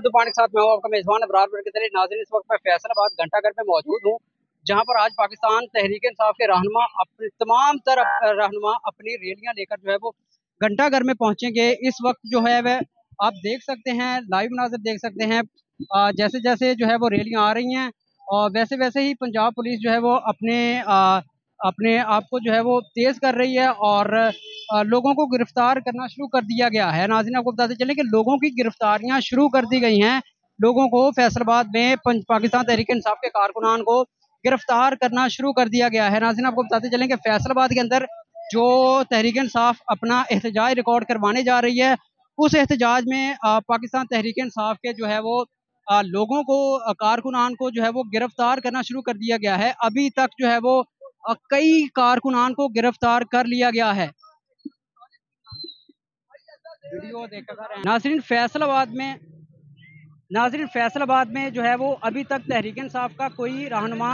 उर्दू पानी के साथ मैं हूँ आपका मेजबान अबरार बरकत। नाज़रीन, इस वक्त मैं फैसलाबाद घंटाघर में मौजूद हूँ, जहाँ पर आज पाकिस्तान तहरीक इंसाफ के रहनुमा अपने तमाम रहनुमा अपनी रैलियां लेकर जो है वो घंटाघर में पहुंचेंगे। इस वक्त जो है वह आप देख सकते हैं, लाइव नाजर देख सकते हैं। जैसे जैसे जो है वो रैलियां आ रही हैं और वैसे वैसे ही पंजाब पुलिस जो है वो अपने आप को जो है वो तेज कर रही है और लोगों को गिरफ्तार करना शुरू कर दिया गया है। नाज़रीन, आपको बताते चले कि लोगों की गिरफ्तारियां शुरू कर दी गई हैं। लोगों को फैसलाबाद में पाकिस्तान तहरीक इंसाफ के कारकुनान को गिरफ्तार करना शुरू कर दिया गया है। नाज़रीन, आपको बताते चलें कि फैसलाबाद के अंदर जो तहरीक इंसाफ अपना एहतजाज रिकॉर्ड करवाने जा रही है, उस एहतजाज में पाकिस्तान तहरीक इंसाफ के जो है वो लोगों को कारकुनान को जो है वो गिरफ्तार करना शुरू कर दिया गया है। अभी तक जो है वो कई कारकुनान को गिरफ्तार कर लिया गया है। वीडियो देखकर नाजरीन फैसलाबाद में जो है वो अभी तक तहरीक इंसाफ का कोई रहनुमा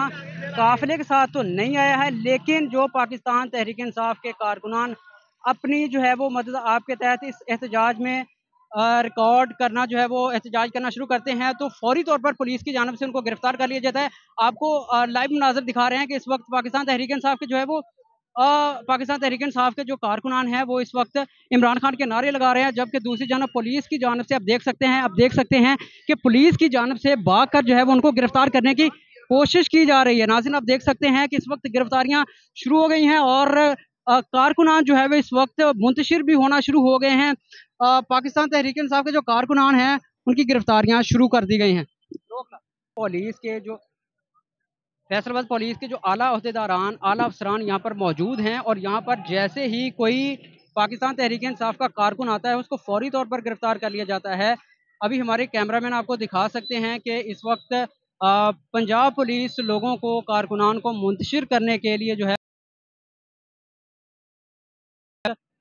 काफिले के साथ तो नहीं आया है, लेकिन जो पाकिस्तान तहरीक इंसाफ के कारकुनान अपनी जो है वो मदद आपके तहत इस एहतजाज में रिकॉर्ड करना जो है वो एहतजाज करना शुरू करते हैं, तो फौरी तौर पर पुलिस की जानब से उनको गिरफ्तार कर लिया जाता है। आपको लाइव नाजर दिखा रहे हैं कि इस वक्त पाकिस्तान तहरीक इंसाफ के जो है वो पाकिस्तान तहरीक इंसाफ के जो कारकुनान हैं वो इस वक्त इमरान खान के नारे लगा रहे हैं, जबकि दूसरी जानब पुलिस की जानब से आप देख सकते हैं कि पुलिस की जानब से भाग कर जो है वो उनको गिरफ्तार करने की कोशिश की जा रही है। नाज़रीन, आप देख सकते हैं कि इस वक्त गिरफ्तारियां शुरू हो गई हैं और कारकुनान जो है वो इस वक्त मुंतशिर भी होना शुरू हो गए हैं। पाकिस्तान तहरीक इंसाफ के जो कारकुनान हैं उनकी गिरफ्तारियां शुरू कर दी गई हैं। पुलिस के जो फैसलाबाद पुलिस के जो आला अहदेदारान आला अफसरान यहाँ पर मौजूद हैं और यहाँ पर जैसे ही कोई पाकिस्तान तहरीक इंसाफ का कारकुन आता है उसको फौरी तौर पर गिरफ्तार कर लिया जाता है। अभी हमारे कैमरामैन आपको दिखा सकते हैं कि इस वक्त पंजाब पुलिस लोगों को कारकुनान को मुंतशिर करने के लिए जो है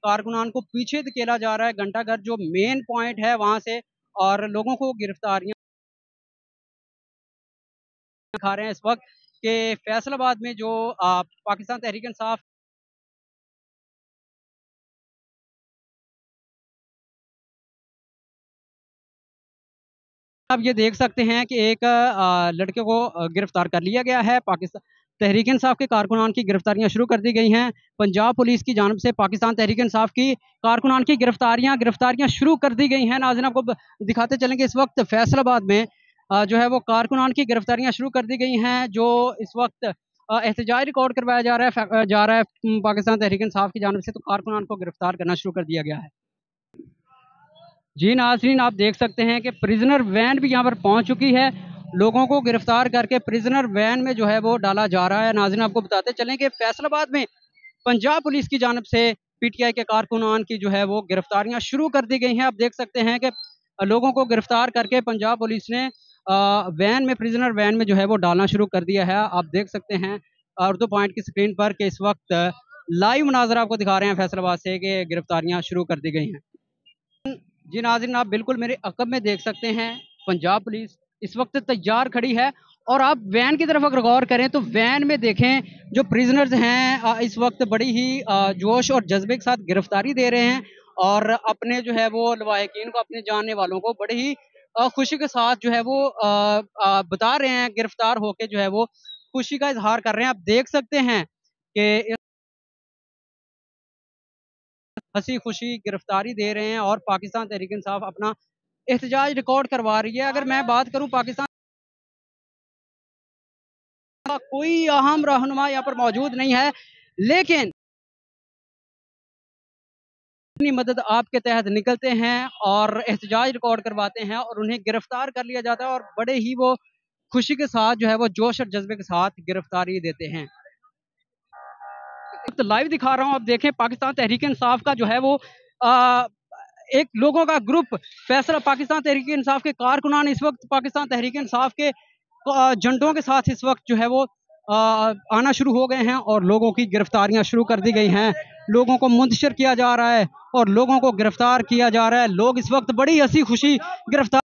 कारकुनान को पीछे धकेला जा रहा है। घंटाघर जो मेन पॉइंट है वहाँ से और लोगों को गिरफ्तारियां दिखा रहे हैं इस वक्त के फैसलाबाद में जो पाकिस्तान तहरीक इंसाफ आप ये देख सकते हैं कि एक लड़के को गिरफ्तार कर लिया गया है। पाकिस्तान तहरीक इंसाफ के कारकुनान की गिरफ्तारियां शुरू कर दी गई हैं। पंजाब पुलिस की जानब से पाकिस्तान तहरीक इंसाफ की कारकुनान की गिरफ्तारियां शुरू कर दी गई हैं। नाज़रीन, आपको दिखाते चलेंगे इस वक्त फैसलाबाद में जो है वो कारकुनान की गिरफ्तारियां शुरू कर दी गई हैं। जो इस वक्त एहतजाज रिकॉर्ड करवाया जा रहा है पाकिस्तान तहरीक इंसाफ की जानब से, तो कारकुनान को गिरफ्तार करना शुरू कर दिया गया है। जी नाज़रीन, आप देख सकते हैं कि प्रिजनर वैन भी यहाँ पर पहुँच चुकी है। लोगों को गिरफ्तार करके प्रिजनर वैन में जो है वो डाला जा रहा है। नाज़रीन, आपको बताते चलें कि फैसलाबाद में पंजाब पुलिस की जानब से पीटीआई के कारकुनान की जो है वो गिरफ्तारियां शुरू कर दी गई हैं। आप देख सकते हैं कि लोगों को गिरफ्तार करके पंजाब पुलिस ने वैन में प्रिजनर वैन में जो है वो डालना शुरू कर दिया है। आप देख सकते हैं उर्दू पॉइंट की स्क्रीन पर कि इस वक्त लाइव नाजर आपको दिखा रहे हैं फैसलाबाद से कि गिरफ्तारियां शुरू कर दी गई हैं। जी नाज़रीन, आप बिल्कुल मेरे अकब में देख सकते हैं पंजाब पुलिस इस वक्त तैयार खड़ी है और आप वैन की तरफ अगर गौर करें तो वैन में देखें जो प्रिजनर्स हैं इस वक्त बड़ी ही जोश और जज्बे के साथ गिरफ्तारी दे रहे हैं और अपने जो है वो लवाहिकीन को, अपने जानने वालों को बड़ी ही खुशी के साथ जो है वो बता रहे हैं, गिरफ्तार होके जो है वो खुशी का इजहार कर रहे हैं। आप देख सकते हैं कि हंसी खुशी गिरफ्तारी दे रहे हैं और पाकिस्तान तहरीक इंसाफ अपना एहतजाज रिकॉर्ड करवा रही है। अगर मैं बात करूं पाकिस्तान का कोई अहम रहनुमा यहाँ पर मौजूद नहीं है, लेकिन अपनी मदद आपके तहत निकलते हैं और एहतजाज रिकॉर्ड करवाते हैं और उन्हें गिरफ्तार कर लिया जाता है और बड़े ही वो खुशी के साथ जो है वो जोश और जज्बे के साथ गिरफ्तारी देते हैं। तो लाइव दिखा रहा हूं, आप देखें पाकिस्तान तहरीक इंसाफ का जो है वो आ, एक लोगों का ग्रुप फैसला पाकिस्तान तहरीक इंसाफ के कारकुनान इस वक्त पाकिस्तान तहरीक इंसाफ के झंडों के साथ इस वक्त जो है वो आना शुरू हो गए हैं और लोगों की गिरफ्तारियां शुरू कर दी गई हैं। लोगों को मुंतशिर किया जा रहा है और लोगों को गिरफ्तार किया जा रहा है। लोग इस वक्त बड़ी हंसी खुशी गिरफ्तार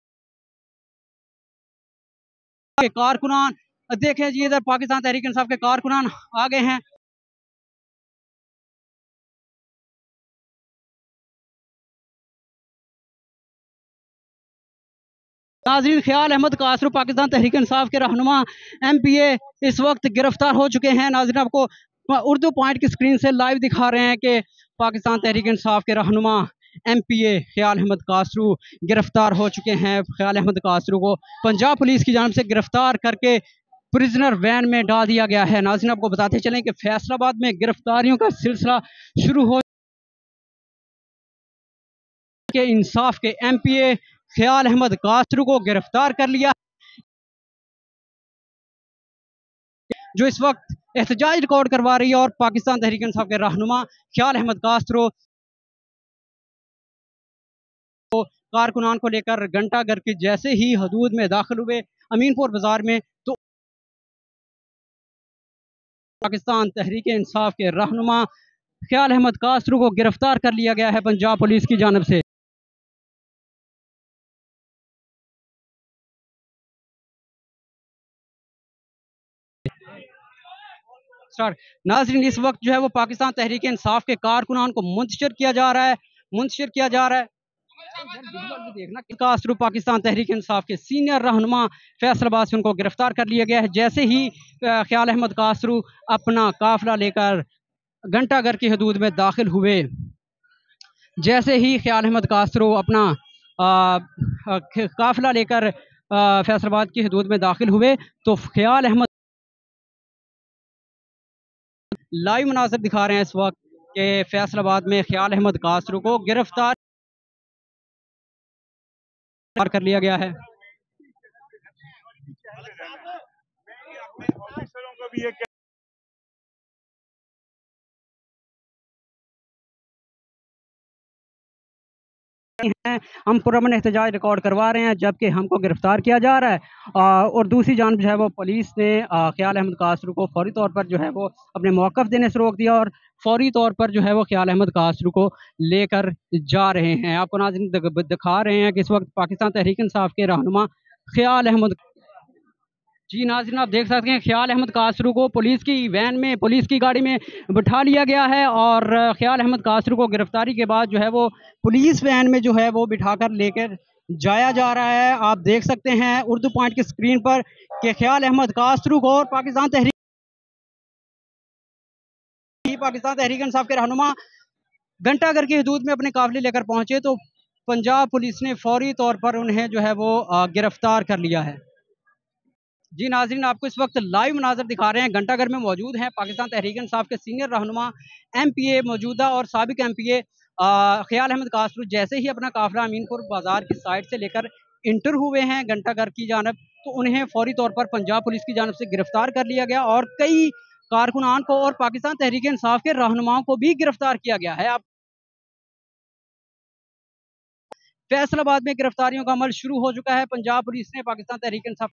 के कारकुनान देखें जी, इधर पाकिस्तान तहरीक इंसाफ के कारकुनान आ गए हैं। नाज़रीन, ख्याल अहमद कासरू पाकिस्तान तहरीक इंसाफ के रहनुमा MPA इस वक्त गिरफ्तार हो चुके हैं। नाज़रीन, आपको उर्दू पॉइंट की स्क्रीन से लाइव दिखा रहे हैं कि पाकिस्तान तहरीक इंसाफ के रहनुमा MPA ख्याल अहमद कासरू गिरफ्तार हो चुके हैं। ख्याल अहमद कासरू को पंजाब पुलिस की जानिब से गिरफ्तार करके प्रिजनर वैन में डाल दिया गया है। नाज़रीन, आपको बताते चलें कि फैसलाबाद में गिरफ्तारियों का सिलसिला शुरू हो के इंसाफ के MPA ख्याल अहमद कासरू को गिरफ्तार कर लिया, जो इस वक्त एहतजाज रिकॉर्ड करवा रही है। और पाकिस्तान तहरीक इंसाफ के रहनुमा ख्याल अहमद कासरू कारकुनान को लेकर घंटाघर के जैसे ही हदूद में दाखिल हुए अमीनपुर बाजार में, तो पाकिस्तान तहरीक इंसाफ के रहनुमा ख्याल अहमद कासरू को गिरफ्तार कर लिया गया है पंजाब पुलिस की जानिब से। नाज़रीन, इस वक्त जो है वो पाकिस्तान तहरीक इंसाफ के कारकुनान को मुंतशिर किया जा रहा है, मुंतशिर किया जा रहा है। देखना कासरू पाकिस्तान तहरीक इंसाफ के सीनियर रहनुमा फैसलाबाद से उनको गिरफ्तार कर लिया गया है। जैसे ही ख्याल अहमद कासरू अपना काफिला लेकर घंटाघर की हदूद में दाखिल हुए, जैसे ही ख्याल अहमद कासरू अपना काफिला लेकर फैसलाबाद की हदूद में दाखिल हुए, तो ख्याल अहमद लाइव मनाज़िर दिखा रहे हैं इस वक्त के फैसलाबाद में ख्याल अहमद कासरू को गिरफ्तार कर लिया गया है। हैं, हम पुरअमन एहतजाज रिकॉर्ड करवा रहे हैं जबकि हमको गिरफ्तार किया जा रहा है। और दूसरी जानब जो है वो पुलिस ने ख्याल अहमद कासरू को फौरी तौर पर जो है वो अपने मौक़िफ़ देने से रोक दिया और फौरी तौर पर जो है वो ख्याल अहमद कासरू को लेकर जा रहे हैं। आपको नाज़रीन दिखा रहे हैं कि इस वक्त पाकिस्तान तहरीक इंसाफ के रहनुमा ख्याल अहमद, जी नाज़रीन, आप देख सकते हैं ख्याल अहमद कासरू को पुलिस की वैन में, पुलिस की गाड़ी में बिठा लिया गया है। और ख्याल अहमद कासरू को गिरफ्तारी के बाद जो है वो पुलिस वैन में जो है वो बिठाकर लेकर जाया जा रहा है। आप देख सकते हैं उर्दू पॉइंट की स्क्रीन पर कि ख्याल अहमद कासरू को और पाकिस्तान तहरीक इंसाफ के रहनुमा घंटाघर की हदूद में अपने काफिले लेकर पहुंचे, तो पंजाब पुलिस ने फौरी तौर पर उन्हें जो है वो गिरफ्तार कर लिया है। जी नाज़रीन, आपको इस वक्त लाइव मनाज़र दिखा रहे हैं, घंटाघर में मौजूद हैं पाकिस्तान तहरीक इंसाफ के सीनियर रहनुमा MPA मौजूदा और साबिक MPA ख्याल अहमद कासरू जैसे ही अपना काफिला अमीनपुर बाजार की साइड से लेकर इंटर हुए हैं घंटाघर की जानब, तो उन्हें फौरी तौर पर पंजाब पुलिस की जानब से गिरफ्तार कर लिया गया और कई कारकुनान को और पाकिस्तान तहरीक इंसाफ के रहनुमाओं को भी गिरफ्तार किया गया है। आप फैसलाबाद में गिरफ्तारियों का अमल शुरू हो चुका है। पंजाब पुलिस ने पाकिस्तान तहरीक इंसाफ